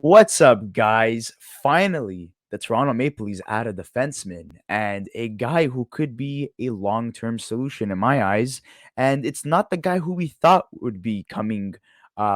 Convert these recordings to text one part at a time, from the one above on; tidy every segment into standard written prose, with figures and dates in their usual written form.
What's up, guys? Finally, the Toronto Maple Leafs add a defenseman and a guy who could be a long term solution in my eyes. And it's not the guy who we thought would be coming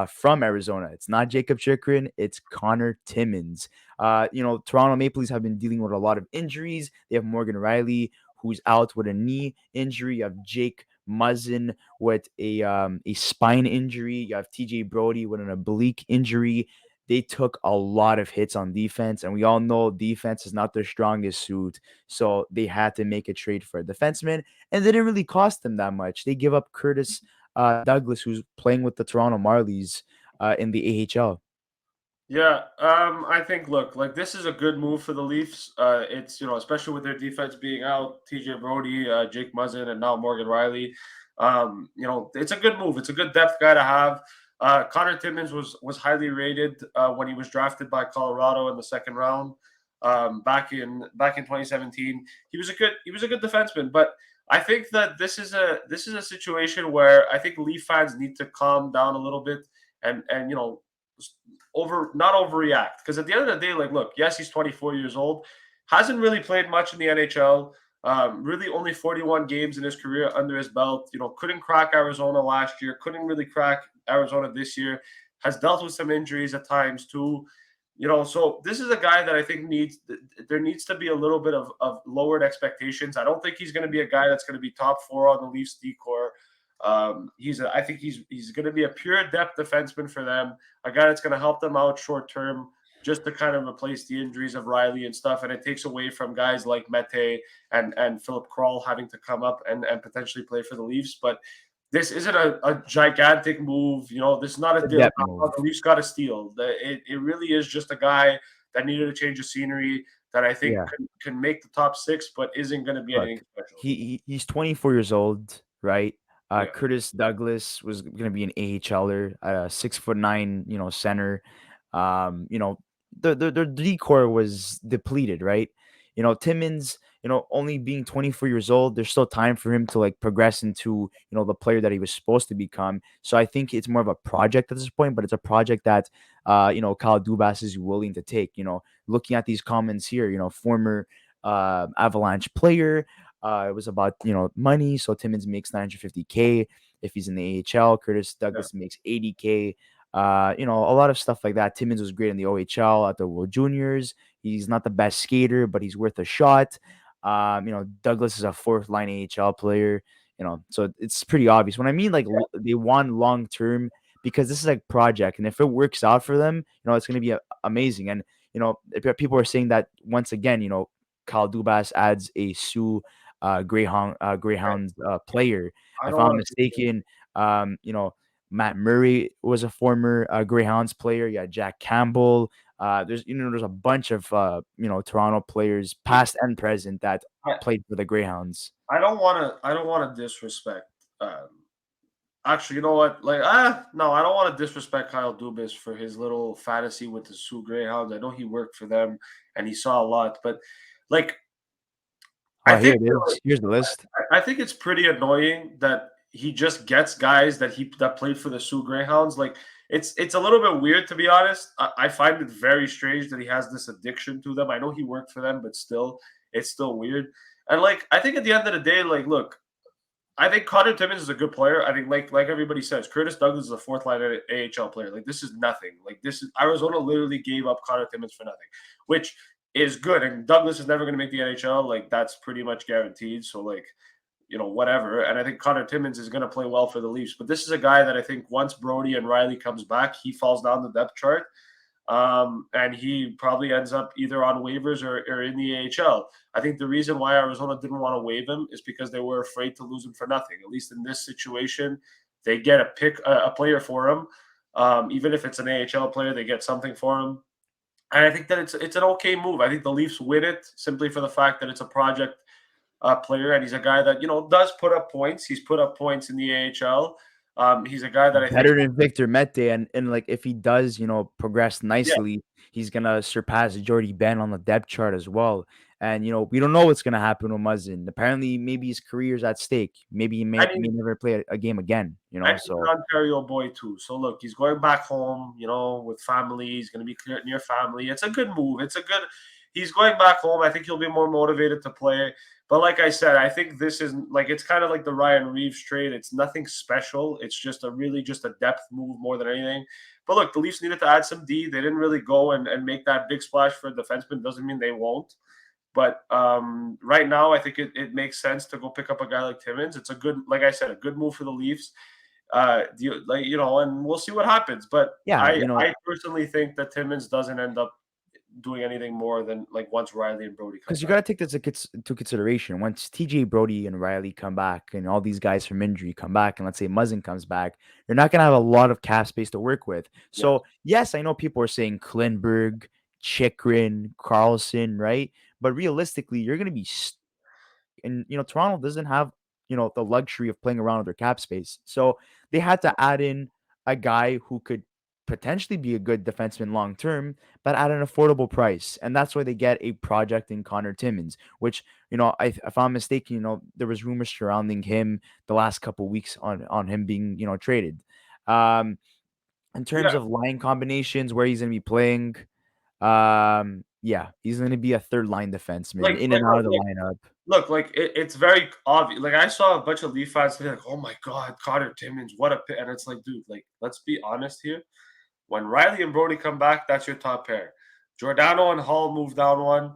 from Arizona. It's not Jacob Chikrin, it's Conor Timmins. Toronto Maple Leafs have been dealing with a lot of injuries. They have Morgan Riley, who's out with a knee injury. You have Jake Muzzin with a spine injury. You have TJ Brody with an oblique injury. They took a lot of hits on defense, and we all know defense is not their strongest suit. So they had to make a trade for a defenseman, and it didn't really cost them that much. They give up Curtis Douglas, who's playing with the Toronto Marlies in the AHL. Yeah, I think like this is a good move for the Leafs. It's especially with their defense being out, TJ Brody, Jake Muzzin, and now Morgan Riley. It's a good move. It's a good depth guy to have. Connor Timmins was highly rated when he was drafted by Colorado in the second round back in 2017. He was a good defenseman, but I think that this is a situation where I think Leaf fans need to calm down a little bit and not overreact, because at the end of the day, like, look, yes, he's 24 years old, hasn't really played much in the NHL. Really only 41 games in his career under his belt. Couldn't crack Arizona last year, couldn't really crack Arizona this year, has dealt with some injuries at times too. So this is a guy that I think there needs to be a little bit of lowered expectations. I don't think he's going to be a guy that's going to be top four on the Leafs decor. I think he's going to be a pure depth defenseman for them, a guy that's going to help them out short term, just to kind of replace the injuries of Riley and stuff. And it takes away from guys like Mete and Philip Kroll having to come up and potentially play for the Leafs. But this isn't a gigantic move. This is not a The deal. depth move. The Leafs got a steal. It really is just a guy that needed a change of scenery that I think Yeah. can make the top six, but isn't going to be anything Look, special. he's 24 years old, right? Yeah. Curtis Douglas was gonna be an AHLer, 6'9", center. The decor was depleted, right? Timmins, only being 24 years old, there's still time for him to like progress into, the player that he was supposed to become. So I think it's more of a project at this point, but it's a project that Kyle Dubas is willing to take. Looking at these comments here, former Avalanche player. It was about money. So Timmins makes 950K if he's in the AHL. Curtis Yeah. Douglas makes 80K. A lot of stuff like that. Timmins was great in the OHL at the World Juniors. He's not the best skater, but he's worth a shot. Douglas is a fourth line AHL player. So it's pretty obvious. When I mean like they want long term, because this is like project, and if it works out for them, it's going to be amazing. And if people are saying that once again, Kyle Dubas adds a Sioux Greyhounds player. I If don't I'm want to. mistaken, Matt Murray was a former Greyhounds player. Yeah, Jack Campbell. There's a bunch of Toronto players, past and present, that I, played for the Greyhounds. I don't want to. I don't want to disrespect. Actually, you know what? Like, no, I don't want to disrespect Kyle Dubas for his little fantasy with the Sioux Greyhounds. I know he worked for them and he saw a lot, but like, I Oh, here think it is. Here's the list. I think it's pretty annoying that he just gets guys that played for the Sioux Greyhounds. Like, it's a little bit weird, to be honest. I find it very strange that he has this addiction to them. I know he worked for them, but still, it's still weird. And like, I think at the end of the day, like, look, I think Connor Timmins is a good player. I think, like everybody says, Curtis Douglas is a fourth line AHL player. Like, this is nothing. Like, this is Arizona literally gave up Connor Timmins for nothing, which is good. And Douglas is never going to make the NHL. Like, that's pretty much guaranteed. So like, whatever. And I think Connor Timmins is going to play well for the Leafs. But this is a guy that I think once Brody and Riley comes back, he falls down the depth chart. And he probably ends up either on waivers or in the AHL. I think the reason why Arizona didn't want to waive him is because they were afraid to lose him for nothing. At least in this situation, they get a player for him. Even if it's an AHL player, they get something for him. And I think that it's an okay move. I think the Leafs win it simply for the fact that it's a project player, and he's a guy that does put up points. He's put up points in the AHL. He's a guy that I think, Better than Victor Mete, and like if he does, progress yeah, nicely, he's gonna surpass Jordy Ben on the depth chart as well. And we don't know what's gonna happen with Muzzin. Apparently, maybe his career's at stake. Maybe he may, And may never play a game again. and he's So an Ontario boy too. So look, he's going back home, with family. He's going to be clear near family. It's a good move. It's a good. He's going back home. I think he'll be more motivated to play. But like I said, I think this is like it's kind of like the Ryan Reeves trade. It's nothing special. It's just a depth move more than anything. But look, the Leafs needed to add some D. They didn't really go and make that big splash for a defenseman. Doesn't mean they won't. But right now, I think it makes sense to go pick up a guy like Timmins. It's a good, like I said, a good move for the Leafs. And we'll see what happens. But yeah, I personally think that Timmins doesn't end up doing anything more than like once Riley and Brody come because you back. got to take this into consideration. Once TJ Brody and Riley come back, and all these guys from injury come back, and let's say Muzzin comes back, you're not gonna have a lot of cap space to work with. Yeah, So yes, I know people are saying Klinberg, Chikrin, Carlson, right? But realistically, you're gonna be and Toronto doesn't have the luxury of playing around with their cap space, so they had to add in a guy who could potentially be a good defenseman long term, but at an affordable price, and that's why they get a project in Conor Timmins, which if I'm mistaken, there was rumors surrounding him the last couple weeks on him being traded. Um, in terms yeah. of line combinations, where he's going to be playing, yeah, he's going to be a third line defenseman in and out of the lineup. Look, like it's very obvious. Like I saw a bunch of Leaf fans say, like, "Oh my God, Connor Timmins, what a pick!" And it's like, dude, like let's be honest here. When Riley and Brody come back, that's your top pair. Giordano and Hall move down one.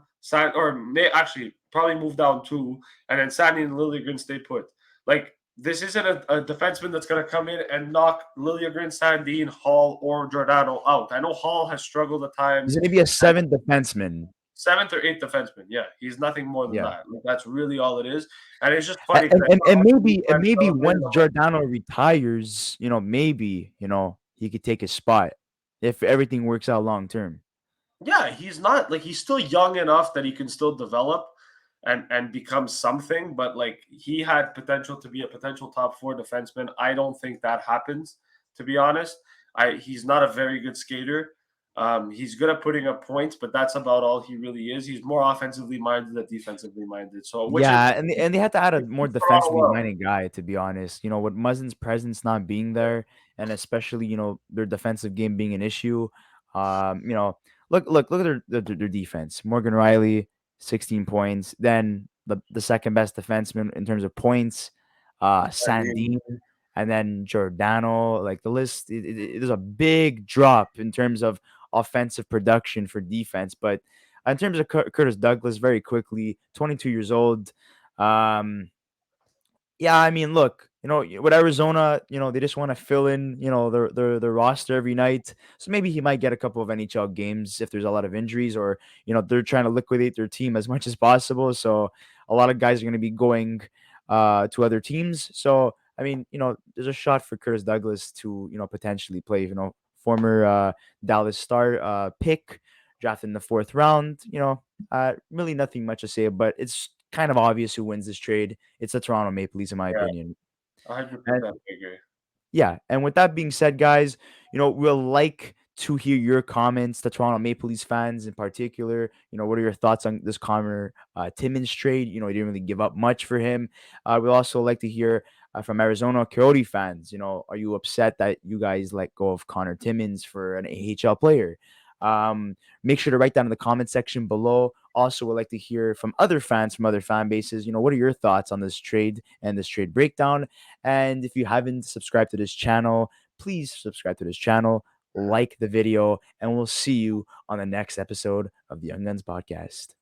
Or may actually probably move down two, and then Sandy and Liljegren stay put. Like this isn't a defenseman that's going to come in and knock Liljegren, Sandin, Hall, or Giordano out. I know Hall has struggled at He's times. going to be a seventh defenseman. Seventh or eighth defenseman. Yeah, he's nothing more than Yeah. that. Like, that's really all it is. And it's just And funny because I and saw a and bunch of maybe Leaf and fans maybe celebrating once the whole. Giordano retires, maybe, he could take his spot if everything works out long term. Yeah, he's not like he's still young enough that he can still develop and become something. But like he had potential to be a potential top four defenseman. I don't think that happens. To be honest, he's not a very good skater. He's good at putting up points, but that's about all he really is. He's more offensively minded than defensively minded. So, which is Yeah, and they had to add a which more is Toronto defensively well. minded guy, to be honest. With Muzzin's presence not being Yeah, there, and especially their defensive game being an issue. Um, you know, look at their defense. Morgan Riley, 16 points. Then the second best defenseman in terms of points, I mean, Sandin, and then Giordano. Like the list, there's a big drop in terms of offensive production for defense, but in terms of Curtis Douglas, very quickly, 22 years old. Um, yeah, I mean, look, with Arizona, they just want to fill in, their roster every night. So maybe he might get a couple of NHL games if there's a lot of injuries, or they're trying to liquidate their team as much as possible. So a lot of guys are going to be going to other teams. So I mean, there's a shot for Curtis Douglas to potentially play. Former Dallas Star pick drafted in the fourth round. Really nothing much to say, but it's kind of obvious who wins this trade. It's the Toronto Maple Leafs, in my yeah, opinion. And 100% agree. yeah, and with that being said, guys, we'll like to hear your comments, the Toronto Maple Leafs fans in particular. What are your thoughts on this Connor Timmins trade? He didn't really give up much for him. We'd also like to hear from Arizona Coyote fans. Are you upset that you guys let go of Connor Timmins for an AHL player? Make sure to write down in the comment section below. Also, would like to hear from other fans from other fan bases. What are your thoughts on this trade and this trade breakdown? And if you haven't subscribed to this channel, please subscribe to this channel, like the video, and we'll see you on the next episode of the Young Guns Podcast.